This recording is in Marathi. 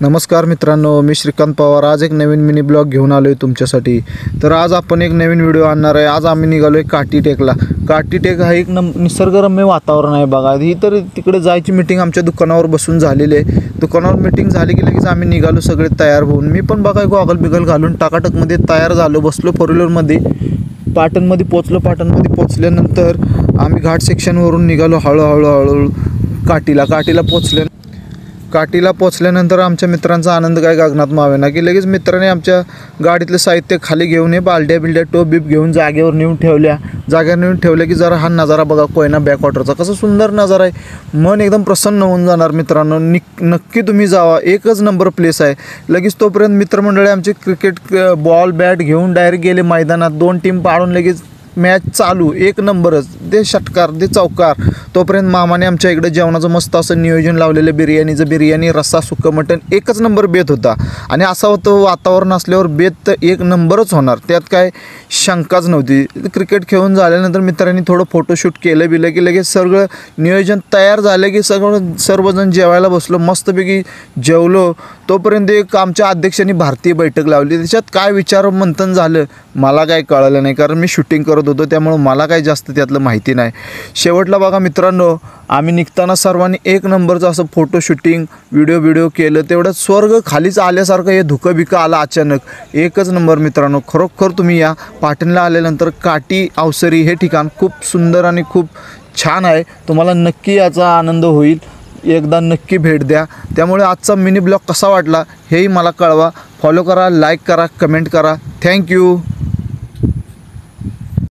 नमस्कार मित्रांनो, मी श्रीकांत पवार आज एक नवीन मिनी ब्लॉग घेऊन आलो आहे तुमच्यासाठी। तर आज आपण एक नवीन व्हिडिओ आणणार आहे। आज आम्ही निघालो आहे काटी टेकला। काटी टेक हा एक निसर्गरम्य वातावरण आहे बघा। ही तर तिकडे जायची मीटिंग आमच्या दुकानावर बसून झालेली आहे। दुकानावर मीटिंग झाली की लगेच आम्ही निघालो सगळे तयार होऊन। मी पण बघा गॉगल बिगल घालून टाकाटकमध्ये तयार झालो, बसलो फोर व्हीलरमध्ये, पाटणमध्ये पोचलो। पाटणमध्ये पोचल्यानंतर आम्ही घाट सेक्शनवरून निघालो हळूहळू काटीला पोचल्यानंतर आमच्या मित्रांचा आनंद काय गगनात मावेना की लगेच मित्राने आमच्या गाडीतलं साहित्य खाली घेऊन बालड्या बिलड्या टोप बीप घेऊन जागेवर नेऊन ठेवल्या की जरा हा नजारा बघा कोयना बॅकवॉटरचा कसा सुंदर नजारा आहे। मन एकदम प्रसन्न होऊन जाणार मित्रांनो। नक्की तुम्ही जावा, एकच नंबर प्लेस आहे। लगेच तोपर्यंत मित्रमंडळी आमचे क्रिकेट बॉल बॅट घेऊन डायरेक्ट गेले मैदानात। 2 टीम पाडून लगेच मॅच चालू, एक नंबरच, दे षटकार दे चौकार। तोपर्यंत मामाने आमच्या इकडे जेवणाचं मस्त असं नियोजन लावलेलं, बिर्याणी रस्सा सुक्कं मटण, एकच नंबर बेत होता। आणि असं होतं वातावरण असल्यावर बेत तर एक नंबरच होणार, त्यात काय शंकाच नव्हती। क्रिकेट खेळून झाल्यानंतर मित्रांनी थोडं फोटोशूट केलं की लगेच सगळं नियोजन तयार झालं की सर्वजण जेवायला बसलो, मस्तपैकी जेवलो। तोपर्यंत एक आमच्या अध्यक्षांनी भारतीय बैठक लावली। त्याच्यात काय विचार मंथन झालं मला काय कळलं नाही, कारण मी शूटिंग करत होतो, त्यामुळे मला काही जास्त त्यातलं माहिती नाही। शेवटला बघा मित्रांनो, आम्ही निघताना सर्वांनी एक नंबरचं असं फोटो शूटिंग व्हिडिओ केलं। तेवढ्यात स्वर्ग खालीच आल्यासारखं हे धुकं बिकं आलं अचानक, एकच नंबर मित्रांनो। खरोखर तुम्ही या पाटणला आल्यानंतर काटी अवसरी हे ठिकाण खूप सुंदर आणि खूप छान आहे। तुम्हाला नक्की याचा आनंद होईल, एकदा नक्की भेट द्या। त्यामुळे आजचा मिनी ब्लॉग कसा वाटला हेही मला कळवा। फॉलो करा, लाईक करा, कमेंट करा। थँक्यू।